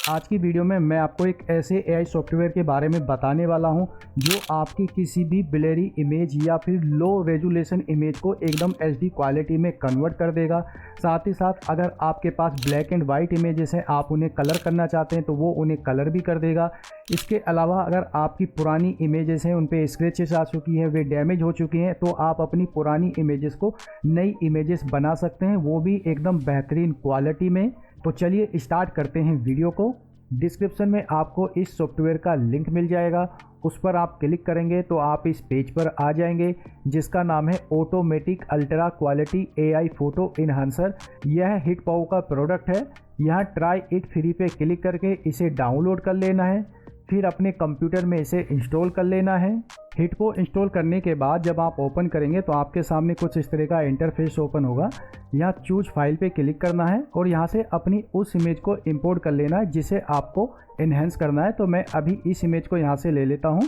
आज की वीडियो में मैं आपको एक ऐसे एआई सॉफ्टवेयर के बारे में बताने वाला हूं जो आपकी किसी भी ब्लरी इमेज या फिर लो रेजोल्यूशन इमेज को एकदम एचडी क्वालिटी में कन्वर्ट कर देगा। साथ ही साथ अगर आपके पास ब्लैक एंड वाइट इमेजेस हैं, आप उन्हें कलर करना चाहते हैं तो वो उन्हें कलर भी कर देगा। इसके अलावा अगर आपकी पुरानी इमेजेस हैं, उन पे स्क्रैचेस आ चुकी हैं, वे डैमेज हो चुकी हैं, तो आप अपनी पुरानी इमेजेस को नई इमेजेस बना सकते हैं, वो भी एकदम बेहतरीन क्वालिटी में। तो चलिए स्टार्ट करते हैं वीडियो को। डिस्क्रिप्शन में आपको इस सॉफ्टवेयर का लिंक मिल जाएगा, उस पर आप क्लिक करेंगे तो आप इस पेज पर आ जाएंगे जिसका नाम है automatic ultra quality AI photo enhancer. यह हिटपाओ का प्रोडक्ट है। यहाँ ट्राई इट फ्री पे क्लिक करके इसे डाउनलोड कर लेना है, फिर अपने कंप्यूटर में इसे इंस्टॉल कर लेना है। हिट को इंस्टॉल करने के बाद जब आप ओपन करेंगे तो आपके सामने कुछ इस तरह का इंटरफेस ओपन होगा। यहाँ चूज फाइल पे क्लिक करना है और यहाँ से अपनी उस इमेज को इंपोर्ट कर लेना है जिसे आपको इन्हेंस करना है। तो मैं अभी इस इमेज को यहाँ से ले लेता हूँ।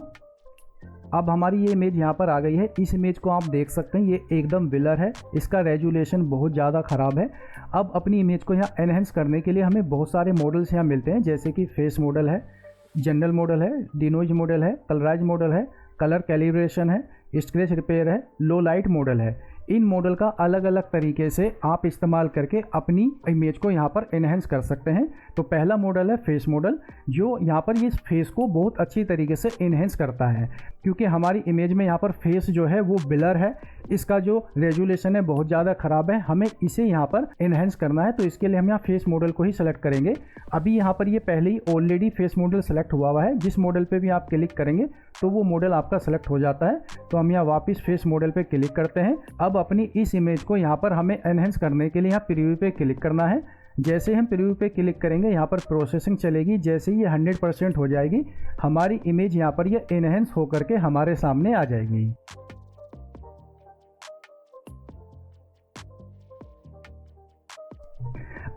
अब हमारी ये इमेज यहाँ पर आ गई है। इस इमेज को आप देख सकते हैं, ये एकदम ब्लर है, इसका रेजोल्यूशन बहुत ज़्यादा ख़राब है। अब अपनी इमेज को यहाँ एनहेंस करने के लिए हमें बहुत सारे मॉडल्स यहाँ मिलते हैं, जैसे कि फेस मॉडल है, जनरल मॉडल है, डिनोइज मॉडल है, कलराइज मॉडल है, कलर कैलिब्रेशन है, स्क्रैच रिपेयर है, लो लाइट मॉडल है। इन मॉडल का अलग अलग तरीके से आप इस्तेमाल करके अपनी इमेज को यहाँ पर एनहेंस कर सकते हैं। तो पहला मॉडल है फेस मॉडल, जो यहाँ पर ये फेस को बहुत अच्छी तरीके से एनहेंस करता है, क्योंकि हमारी इमेज में यहाँ पर फेस जो है वो ब्लर है, इसका जो रेजोल्यूशन है बहुत ज़्यादा ख़राब है, हमें इसे यहाँ पर एनहेंस करना है। तो इसके लिए हम यहाँ फेस मॉडल को ही सेलेक्ट करेंगे। अभी यहाँ पर ये पहले ही ऑलरेडी फेस मॉडल सेलेक्ट हुआ है, जिस मॉडल पे भी आप क्लिक करेंगे तो वो मॉडल आपका सेलेक्ट हो जाता है। तो हम यहाँ वापस फेस मॉडल पे क्लिक करते हैं। अब अपनी इस इमेज को यहाँ पर हमें एनहेंस करने के लिए यहाँ प्रीव्यू पे क्लिक करना है। जैसे हम प्रीव्यू पे क्लिक करेंगे यहाँ पर प्रोसेसिंग चलेगी। जैसे ही ये 100% हो जाएगी, हमारी इमेज यहाँ पर ये एनहेंस होकर के हमारे सामने आ जाएगी।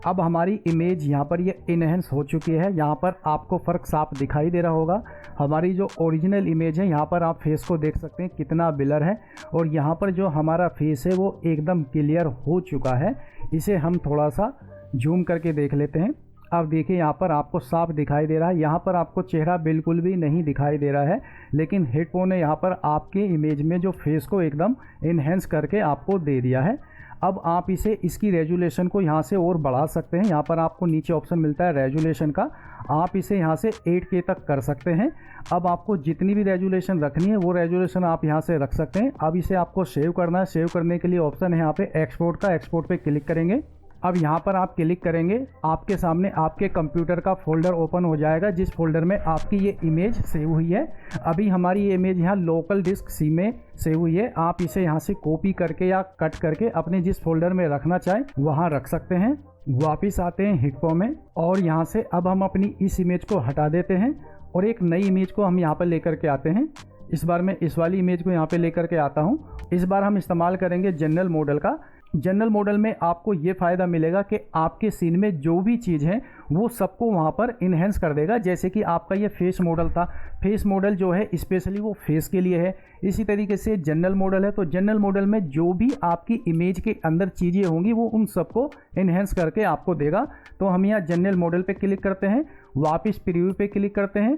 अब हमारी इमेज यहाँ पर ये इनहेंस हो चुकी है। यहाँ पर आपको फ़र्क साफ दिखाई दे रहा होगा। हमारी जो ओरिजिनल इमेज है, यहाँ पर आप फेस को देख सकते हैं कितना ब्लर है, और यहाँ पर जो हमारा फेस है वो एकदम क्लियर हो चुका है। इसे हम थोड़ा सा जूम करके देख लेते हैं। अब देखिए यहाँ पर आपको साफ दिखाई दे रहा है। यहाँ पर आपको चेहरा बिल्कुल भी नहीं दिखाई दे रहा है, लेकिन हेडफोन ने यहाँ पर आपके इमेज में जो फेस को एकदम इनहेंस करके आपको दे दिया है। अब आप इसकी रेजोल्यूशन को यहाँ से और बढ़ा सकते हैं। यहाँ पर आपको नीचे ऑप्शन मिलता है रेजोल्यूशन का, आप इसे यहाँ से 8K तक कर सकते हैं। अब आपको जितनी भी रेजोल्यूशन रखनी है वो रेजोल्यूशन आप यहाँ से रख सकते हैं। अब इसे आपको सेव करना है। सेव करने के लिए ऑप्शन है यहाँ पे एक्सपोर्ट का, एक्सपोर्ट पे क्लिक करेंगे। अब यहाँ पर आप क्लिक करेंगे, आपके सामने आपके कंप्यूटर का फोल्डर ओपन हो जाएगा जिस फोल्डर में आपकी ये इमेज सेव हुई है। अभी हमारी ये इमेज यहाँ लोकल डिस्क सी में सेव हुई है। आप इसे यहाँ से कॉपी करके या कट करके अपने जिस फोल्डर में रखना चाहें वहाँ रख सकते हैं। वापिस आते हैं हिटपो में, और यहाँ से अब हम अपनी इस इमेज को हटा देते हैं और एक नई इमेज को हम यहाँ पर लेकर के आते हैं। इस बार मैं इस वाली इमेज को यहाँ पे लेकर के आता हूँ। इस बार हम इस्तेमाल करेंगे जनरल मॉडल का। जनरल मॉडल में आपको ये फ़ायदा मिलेगा कि आपके सीन में जो भी चीज़ है वो सबको वहाँ पर इन्हेंस कर देगा। जैसे कि आपका ये फेस मॉडल था, फेस मॉडल जो है स्पेशली वो फेस के लिए है। इसी तरीके से जनरल मॉडल है, तो जनरल मॉडल में जो भी आपकी इमेज के अंदर चीज़ें होंगी वो उन सबको इन्हेंस करके आपको देगा। तो हम यहाँ जनरल मॉडल पे क्लिक करते हैं, वापस प्रीव्यू पे क्लिक करते हैं।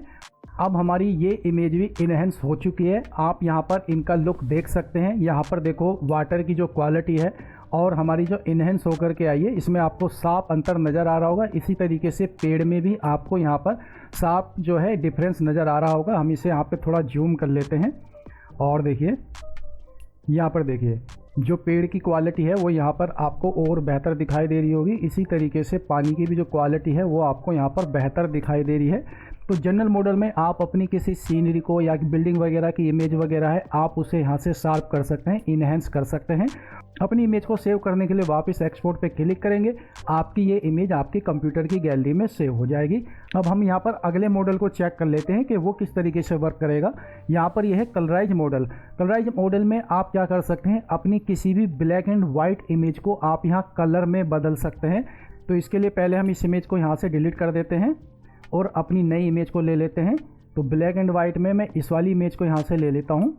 अब हमारी ये इमेज भी इन्हेंस हो चुकी है। आप यहाँ पर इनका लुक देख सकते हैं। यहाँ पर देखो वाटर की जो क्वालिटी है और हमारी जो इन्हेंस होकर के आई है, इसमें आपको साफ अंतर नज़र आ रहा होगा। इसी तरीके से पेड़ में भी आपको यहाँ पर साफ जो है डिफरेंस नज़र आ रहा होगा। हम इसे यहाँ पे थोड़ा जूम कर लेते हैं और देखिए यहाँ पर देखिए जो पेड़ की क्वालिटी है वो यहाँ पर आपको और बेहतर दिखाई दे रही होगी। इसी तरीके से पानी की भी जो क्वालिटी है वो आपको यहाँ पर बेहतर दिखाई दे रही है। तो जनरल मॉडल में आप अपनी किसी सीनरी को या बिल्डिंग वगैरह की इमेज वगैरह है, आप उसे यहाँ से शार्प कर सकते हैं, इनहेंस कर सकते हैं। अपनी इमेज को सेव करने के लिए वापस एक्सपोर्ट पे क्लिक करेंगे, आपकी ये इमेज आपके कंप्यूटर की गैलरी में सेव हो जाएगी। अब हम यहाँ पर अगले मॉडल को चेक कर लेते हैं कि वो किस तरीके से वर्क करेगा। यहाँ पर यह है कलराइज मॉडल। कलराइज मॉडल में आप क्या कर सकते हैं, अपनी किसी भी ब्लैक एंड वाइट इमेज को आप यहाँ कलर में बदल सकते हैं। तो इसके लिए पहले हम इस इमेज को यहाँ से डिलीट कर देते हैं और अपनी नई इमेज को ले लेते हैं। तो ब्लैक एंड वाइट में मैं इस वाली इमेज को यहाँ से ले लेता हूँ।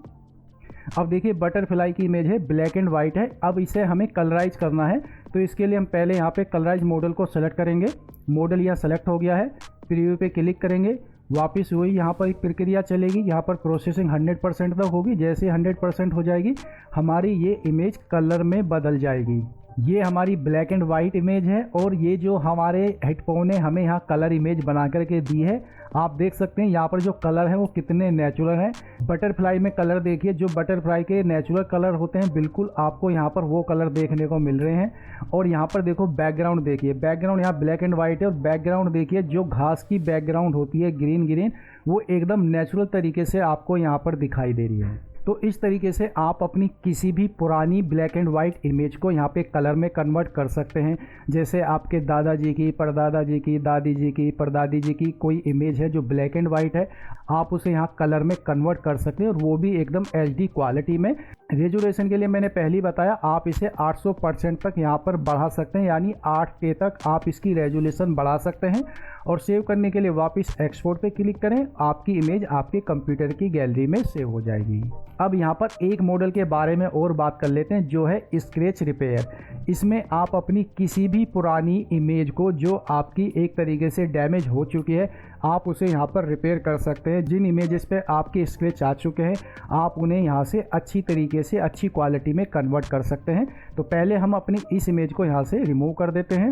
अब देखिए बटरफ्लाई की इमेज है, ब्लैक एंड वाइट है। अब इसे हमें कलराइज करना है, तो इसके लिए हम पहले यहाँ पे कलराइज मॉडल को सेलेक्ट करेंगे। मॉडल यहाँ सेलेक्ट हो गया है। प्रीव्यू पे क्लिक करेंगे, वापस वही यहाँ पर एक प्रक्रिया चलेगी। यहाँ पर प्रोसेसिंग 100% तक होगी। जैसे 100% हो जाएगी हमारी ये इमेज कलर में बदल जाएगी। ये हमारी ब्लैक एंड वाइट इमेज है और ये जो हमारे हेडफोन ने हमें यहाँ कलर इमेज बना करके दी है, आप देख सकते हैं यहाँ पर जो कलर है वो कितने नेचुरल हैं। बटरफ्लाई में कलर देखिए, जो बटरफ्लाई के नेचुरल कलर होते हैं बिल्कुल आपको यहाँ पर वो कलर देखने को मिल रहे हैं। और यहाँ पर देखो बैकग्राउंड देखिए, बैकग्राउंड यहाँ ब्लैक एंड वाइट है और बैकग्राउंड देखिए जो घास की बैकग्राउंड होती है ग्रीन ग्रीन, वो एकदम नेचुरल तरीके से आपको यहाँ पर दिखाई दे रही है। तो इस तरीके से आप अपनी किसी भी पुरानी ब्लैक एंड वाइट इमेज को यहाँ पे कलर में कन्वर्ट कर सकते हैं। जैसे आपके दादाजी की, परदादा जी की, दादी जी की, परदादी जी की कोई इमेज है जो ब्लैक एंड वाइट है, आप उसे यहाँ कलर में कन्वर्ट कर सकते हैं और वो भी एकदम HD क्वालिटी में। रेजोल्यूशन के लिए मैंने पहले ही बताया, आप इसे 800% तक यहाँ पर बढ़ा सकते हैं, यानी 8K तक आप इसकी रेजोल्यूशन बढ़ा सकते हैं। और सेव करने के लिए वापस एक्सपोर्ट पे क्लिक करें, आपकी इमेज आपके कंप्यूटर की गैलरी में सेव हो जाएगी। अब यहाँ पर एक मॉडल के बारे में और बात कर लेते हैं जो है स्क्रैच रिपेयर। इसमें आप अपनी किसी भी पुरानी इमेज को जो आपकी एक तरीके से डैमेज हो चुकी है, आप उसे यहाँ पर रिपेयर कर सकते हैं। जिन इमेजेस पे आपके स्क्रैच आ चुके हैं आप उन्हें यहाँ से अच्छी तरीके से अच्छी क्वालिटी में कन्वर्ट कर सकते हैं। तो पहले हम अपनी इस इमेज को यहाँ से रिमूव कर देते हैं,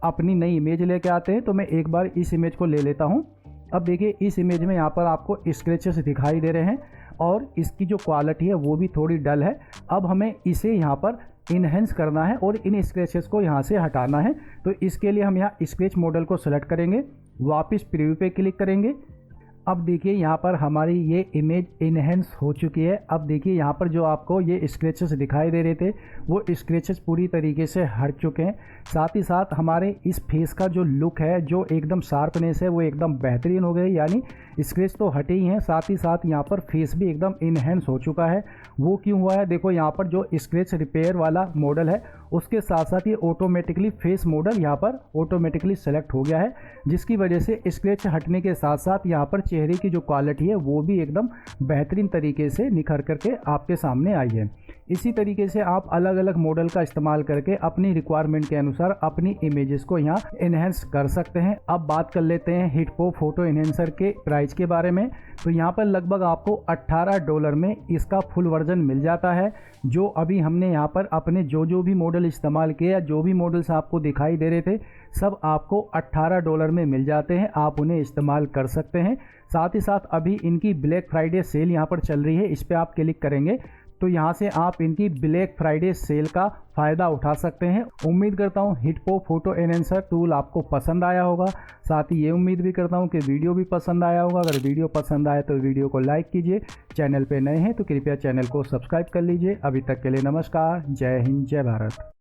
अपनी नई इमेज लेके आते हैं। तो मैं एक बार इस इमेज को ले लेता हूँ। अब देखिए इस इमेज में यहाँ पर आपको स्क्रैचेस दिखाई दे रहे हैं और इसकी जो क्वालिटी है वो भी थोड़ी डल है। अब हमें इसे यहाँ पर इनहेंस करना है और इन स्क्रैचेस को यहाँ से हटाना है। तो इसके लिए हम यहाँ स्क्रैच मॉडल को सेलेक्ट करेंगे, वापस प्रीव्यू पे क्लिक करेंगे। अब देखिए यहाँ पर हमारी ये इमेज इनहेंस हो चुकी है। अब देखिए यहाँ पर जो आपको ये स्क्रैचेस दिखाई दे रहे थे वो स्क्रैचेस पूरी तरीके से हट चुके हैं। साथ ही साथ हमारे इस फेस का जो लुक है, जो एकदम शार्पनेस है, वो एकदम बेहतरीन हो गई। यानी स्क्रैच तो हटे ही हैं, साथ ही साथ यहाँ पर फेस भी एकदम इनहेंस हो चुका है। वो क्यों हुआ है, देखो यहाँ पर जो स्क्रैच रिपेयर वाला मॉडल है उसके साथ साथ ये ऑटोमेटिकली फेस मॉडल यहाँ पर ऑटोमेटिकली सेलेक्ट हो गया है, जिसकी वजह से स्क्रैच हटने के साथ साथ यहाँ पर चेहरे की जो क्वालिटी है वो भी एकदम बेहतरीन तरीके से निखर करके आपके सामने आई है। इसी तरीके से आप अलग अलग मॉडल का इस्तेमाल करके अपनी रिक्वायरमेंट के अनुसार अपनी इमेजेस को यहाँ एनहेंस कर सकते हैं। अब बात कर लेते हैं हिटपो फोटो एनहेंसर के प्राइस के बारे में। तो यहाँ पर लगभग आपको $18 में इसका फुल वर्जन मिल जाता है। जो अभी हमने यहाँ पर अपने जो भी मॉडल इस्तेमाल किए या जो भी मॉडल्स आपको दिखाई दे रहे थे सब आपको $18 में मिल जाते हैं, आप उन्हें इस्तेमाल कर सकते हैं। साथ ही साथ अभी इनकी ब्लैक फ्राइडे सेल यहाँ पर चल रही है, इस पर आप क्लिक करेंगे तो यहाँ से आप इनकी ब्लैक फ्राइडे सेल का फ़ायदा उठा सकते हैं। उम्मीद करता हूँ हिटपो फोटो एनहेंसर टूल आपको पसंद आया होगा। साथ ही ये उम्मीद भी करता हूँ कि वीडियो भी पसंद आया होगा। अगर वीडियो पसंद आए तो वीडियो को लाइक कीजिए, चैनल पे नए हैं तो कृपया चैनल को सब्सक्राइब कर लीजिए। अभी तक के लिए नमस्कार, जय हिंद, जय भारत।